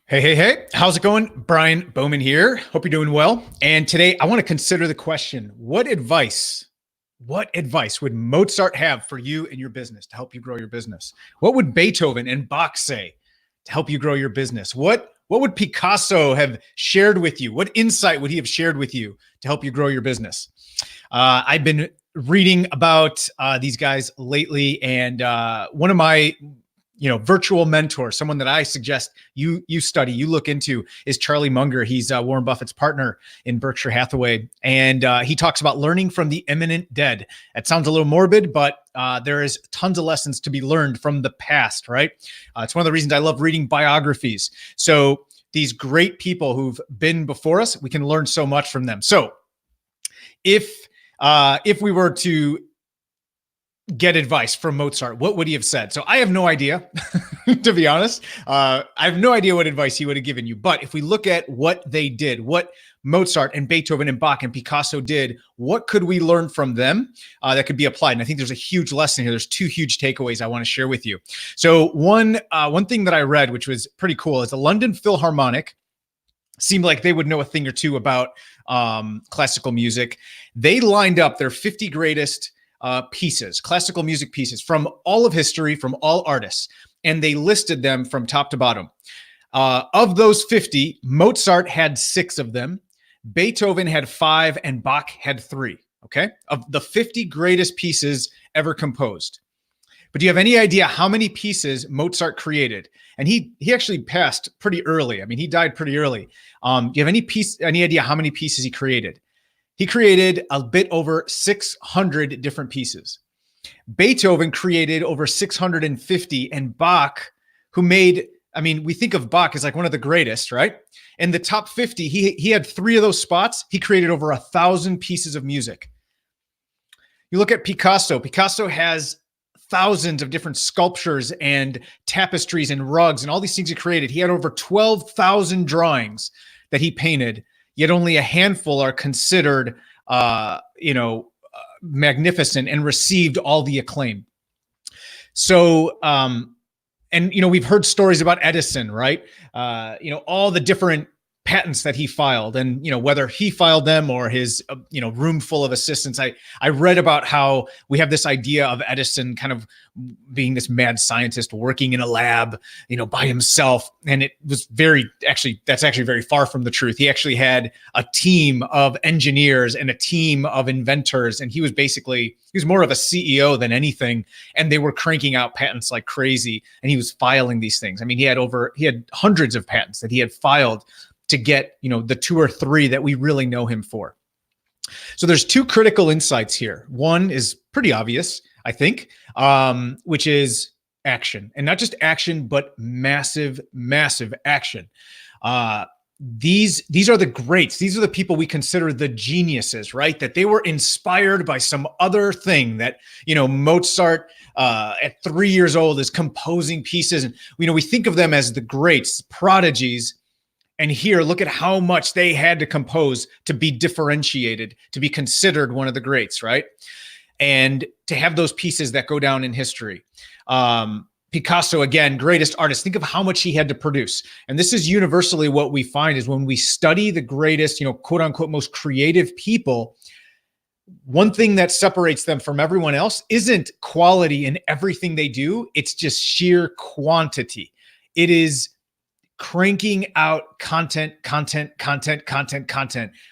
Hey, hey, hey, how's it going? Brian Bowman here. Hope you're doing well. And today I want to consider the question, what advice would Mozart have for you and your business to help you grow your business? What would Beethoven and Bach say to help you grow your business? What would Picasso have shared with you? What insight would he have shared with you to help you grow your business? I've been reading about these guys lately, and one of my virtual mentor, someone that I suggest you study, you look into, is Charlie Munger. He's Warren Buffett's partner in Berkshire Hathaway, and he talks about learning from the eminent dead. It sounds a little morbid, but there is tons of lessons to be learned from the past, right? It's one of the reasons I love reading biographies. So these great people who've been before us, we can learn so much from them. So if we were to get advice from Mozart, what would he have said? So I have no idea, to be honest. I have no idea what advice he would have given you. But if we look at what they did, what Mozart and Beethoven and Bach and Picasso did, what could we learn from them that could be applied? And I think there's a huge lesson here. There's two huge takeaways I want to share with you. So one thing that I read, which was pretty cool, is the London Philharmonic seemed like they would know a thing or two about classical music. They lined up their 50 greatest pieces, classical music pieces from all of history, from all artists, and they listed them from top to bottom. Of those 50, Mozart had 6 of them, Beethoven had 5, and Bach had 3. Okay, of the 50 greatest pieces ever composed. But do you have any idea how many pieces Mozart created? And he actually passed pretty early. I mean, he died pretty early. Do you have any idea how many pieces he created? He created a bit over 600 different pieces. Beethoven created over 650, and Bach, we think of Bach as like one of the greatest, right? In the top 50, he had 3 of those spots. He created over 1,000 pieces of music. You look at Picasso. Picasso has thousands of different sculptures and tapestries and rugs and all these things he created. He had over 12,000 drawings that he painted. Yet only a handful are considered, magnificent and received all the acclaim. So, we've heard stories about Edison, right? All the different patents that he filed, and whether he filed them or his room full of assistants. I read about how we have this idea of Edison kind of being this mad scientist working in a lab by himself, and it was that's actually very far from the truth. He actually had a team of engineers and a team of inventors, and he was more of a CEO than anything, and they were cranking out patents like crazy, and he was filing these things. I mean, he had hundreds of patents that he had filed to get, the 2 or 3 that we really know him for. So there's 2 critical insights here. One is pretty obvious, I think, which is action, and not just action, but massive, massive action. These are the greats. These are the people we consider the geniuses, right? That they were inspired by some other thing that, Mozart at 3 years old is composing pieces. And, we think of them as the greats, prodigies. And here, look at how much they had to compose to be differentiated, to be considered one of the greats, right? And to have those pieces that go down in history. Picasso, again, greatest artist. Think of how much he had to produce. And this is universally what we find is when we study the greatest, quote unquote, most creative people, one thing that separates them from everyone else isn't quality in everything they do. It's just sheer quantity. It is cranking out content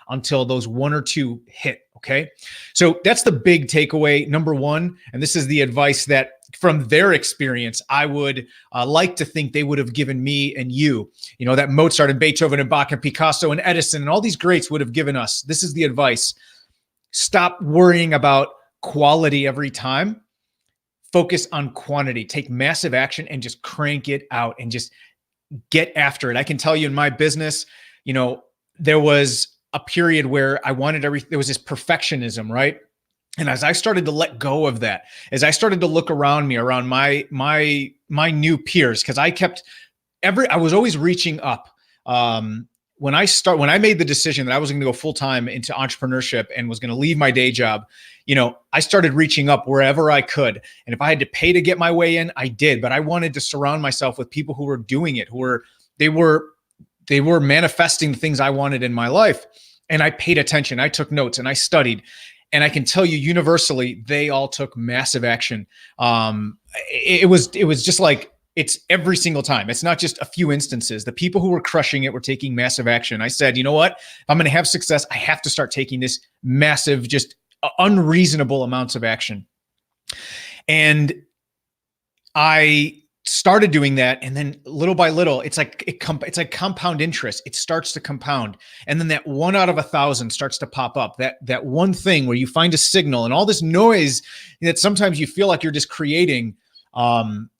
until those 1 or 2 hit. Okay. So that's the big takeaway, number 1. And this is the advice that from their experience, I would like to think they would have given me and you, that Mozart and Beethoven and Bach and Picasso and Edison and all these greats would have given us. This is the advice. Stop worrying about quality every time. Focus on quantity. Take massive action and just crank it out and just get after it. I can tell you in my business, there was a period where I wanted there was this perfectionism, right? And as I started to let go of that, as I started to look around me, around my new peers, because I was always reaching up. When I made the decision that I was going to go full time into entrepreneurship and was going to leave my day job, I started reaching up wherever I could. And if I had to pay to get my way in, I did. But I wanted to surround myself with people who were doing it, they were they were manifesting the things I wanted in my life. And I paid attention. I took notes and I studied. And I can tell you universally, they all took massive action. It was just like, it's every single time. It's not just a few instances. The people who were crushing it were taking massive action. I said, you know what? If I'm going to have success, I have to start taking this massive, just unreasonable amounts of action. And I started doing that, and then little by little, it's like compound interest. It starts to compound, and then that 1 out of 1,000 starts to pop up. That one thing where you find a signal, and all this noise that sometimes you feel like you're just creating,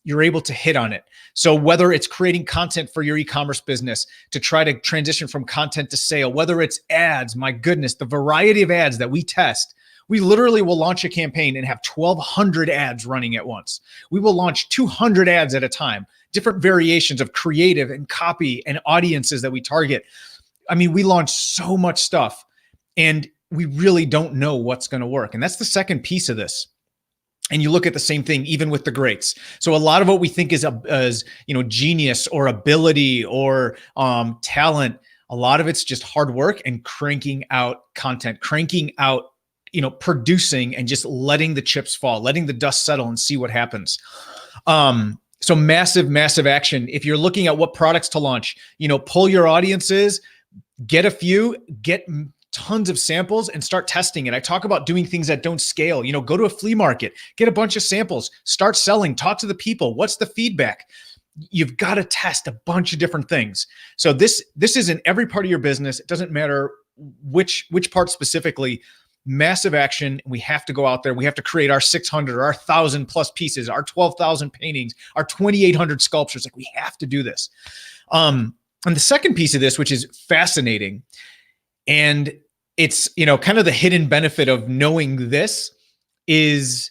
you're able to hit on it. So whether it's creating content for your e-commerce business to try to transition from content to sale, whether it's ads, my goodness, the variety of ads that we test. We literally will launch a campaign and have 1,200 ads running at once. We will launch 200 ads at a time, different variations of creative and copy and audiences that we target. I mean, we launch so much stuff, and we really don't know what's going to work. And that's the second piece of this. And you look at the same thing, even with the greats. So a lot of what we think is genius or ability or talent, a lot of it's just hard work and cranking out content, cranking out, producing and just letting the chips fall, letting the dust settle and see what happens. So massive, massive action. If you're looking at what products to launch, pull your audiences, get a few, get tons of samples and start testing it. I talk about doing things that don't scale. Go to a flea market, get a bunch of samples, start selling, talk to the people. What's the feedback? You've got to test a bunch of different things. So this is in every part of your business. It doesn't matter which part specifically. Massive action. We have to go out there. We have to create our 600 or our 1,000 plus pieces, our 12,000 paintings, our 2,800 sculptures. Like, we have to do this. And the second piece of this, which is fascinating, and it's, kind of the hidden benefit of knowing this, is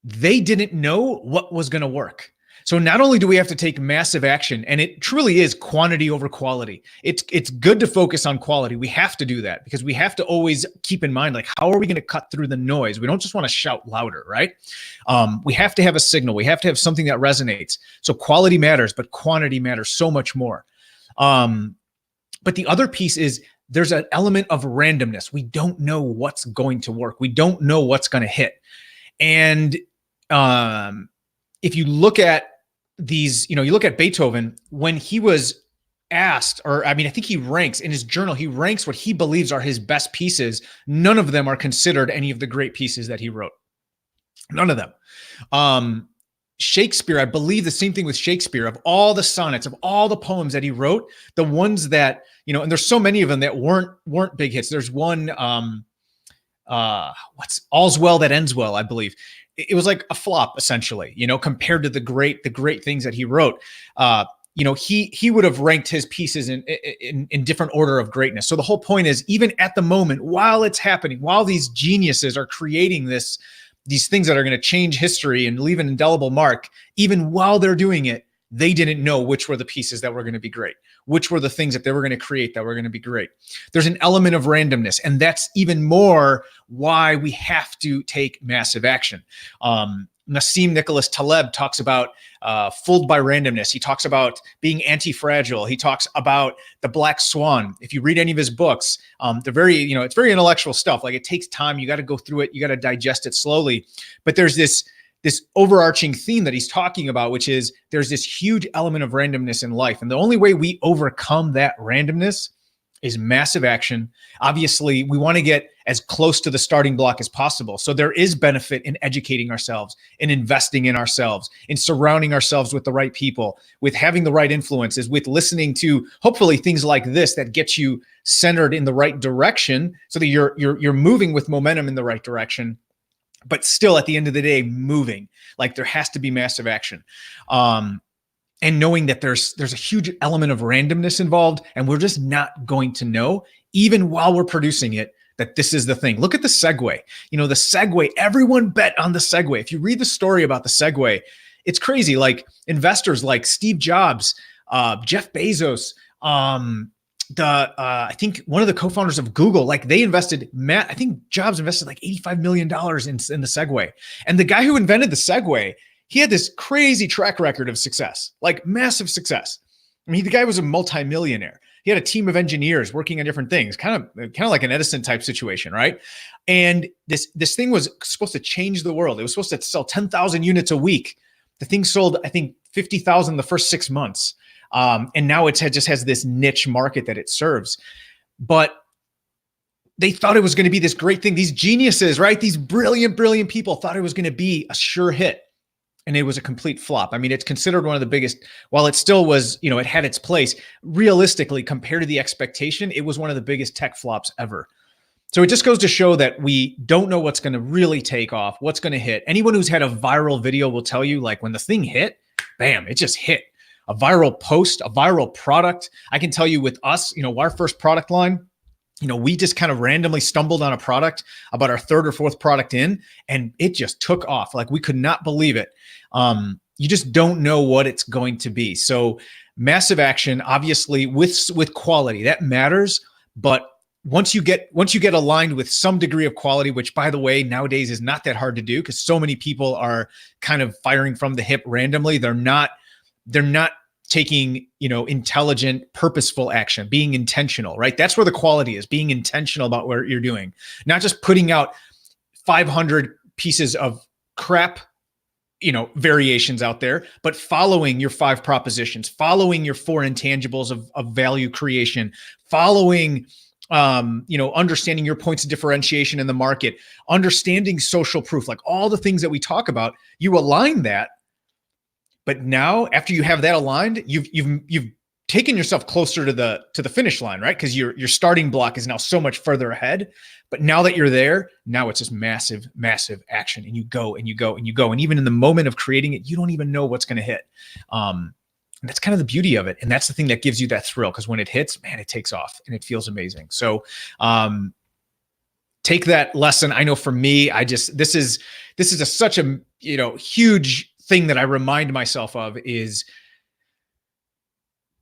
they didn't know what was going to work. So not only do we have to take massive action, and it truly is quantity over quality. It's good to focus on quality. We have to do that because we have to always keep in mind, like, how are we going to cut through the noise? We don't just want to shout louder, right? We have to have a signal. We have to have something that resonates. So quality matters, but quantity matters so much more. But the other piece is there's an element of randomness. We don't know what's going to work. We don't know what's going to hit. And if you look at these, you look at Beethoven, when he was asked, I think he ranks in his journal, he ranks what he believes are his best pieces. None of them are considered any of the great pieces that he wrote. None of them. Shakespeare, I believe the same thing with Shakespeare. Of all the sonnets, of all the poems that he wrote, the ones that, and there's so many of them that weren't big hits. There's one, All's Well That Ends Well, I believe. It was like a flop, essentially, compared to the great things that he wrote. He would have ranked his pieces in different order of greatness. So the whole point is, even at the moment, while it's happening, while these geniuses are creating these things that are going to change history and leave an indelible mark, even while they're doing it, they didn't know which were the pieces that were going to be great, which were the things that they were going to create that were going to be great. There's an element of randomness, and that's even more why we have to take massive action. Nassim Nicholas Taleb talks about fooled by randomness. He talks about being anti-fragile. He talks about the black swan. If you read any of his books, they're very, it's very intellectual stuff. Like, it takes time. You got to go through it. You got to digest it slowly. But there's this overarching theme that he's talking about, which is there's this huge element of randomness in life. And the only way we overcome that randomness is massive action. Obviously, we want to get as close to the starting block as possible. So there is benefit in educating ourselves, in investing in ourselves, in surrounding ourselves with the right people, with having the right influences, with listening to hopefully things like this that get you centered in the right direction so that you're moving with momentum in the right direction. But still, at the end of the day, moving. Like, there has to be massive action. And knowing that there's a huge element of randomness involved, and we're just not going to know, even while we're producing it, that this is the thing. Look at the Segway. The Segway, everyone bet on the Segway. If you read the story about the Segway, it's crazy. Like, investors like Steve Jobs, Jeff Bezos, I think one of the co-founders of Google, like, they invested, I think Jobs invested like $85 million in the Segway. And the guy who invented the Segway, he had this crazy track record of success, like massive success. I mean, the guy was a multimillionaire. He had a team of engineers working on different things, kind of like an Edison type situation, right? And this thing was supposed to change the world. It was supposed to sell 10,000 units a week. The thing sold, I think, 50,000 the first 6 months. And now it just has this niche market that it serves. But they thought it was going to be this great thing. These geniuses, right? These brilliant, brilliant people thought it was going to be a sure hit. And it was a complete flop. I mean, it's considered one of the biggest, while it still was, it had its place. Realistically, compared to the expectation, it was one of the biggest tech flops ever. So it just goes to show that we don't know what's going to really take off, what's going to hit. Anyone who's had a viral video will tell you, like, when the thing hit, bam, it just hit. A viral post, a viral product. I can tell you with us, our first product line, we just kind of randomly stumbled on a product about our third or fourth product in, and it just took off. Like, we could not believe it. You just don't know what it's going to be. So massive action, obviously with quality, that matters. But once you get aligned with some degree of quality, which, by the way, nowadays is not that hard to do because so many people are kind of firing from the hip randomly. They're not taking, intelligent, purposeful action, being intentional, right? That's where the quality is, being intentional about what you're doing, not just putting out 500 pieces of crap, variations out there, but following your 5 propositions, following your 4 intangibles of value creation, following, understanding your points of differentiation in the market, understanding social proof, like all the things that we talk about, you align that. But now, after you have that aligned, you've taken yourself closer to the finish line, right? Because your starting block is now so much further ahead. But now that you're there, now it's just massive, massive action, and you go and you go and you go. And even in the moment of creating it, you don't even know what's going to hit. And that's kind of the beauty of it, and that's the thing that gives you that thrill. Because when it hits, man, it takes off and it feels amazing. So take that lesson. I know for me, this is such a huge thing that I remind myself of is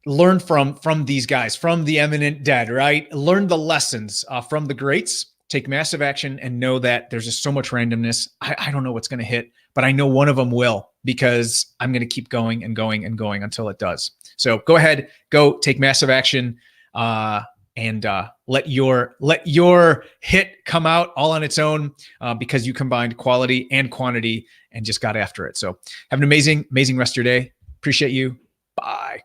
learn from these guys, from the eminent dead, right? Learn the lessons from the greats, take massive action, and know that there's just so much randomness. I don't know what's going to hit, but I know one of them will, because I'm going to keep going and going and going until it does. So go ahead, go take massive action, and let your hit come out all on its own, because you combined quality and quantity and just got after it. So have an amazing, amazing rest of your day. Appreciate you. Bye.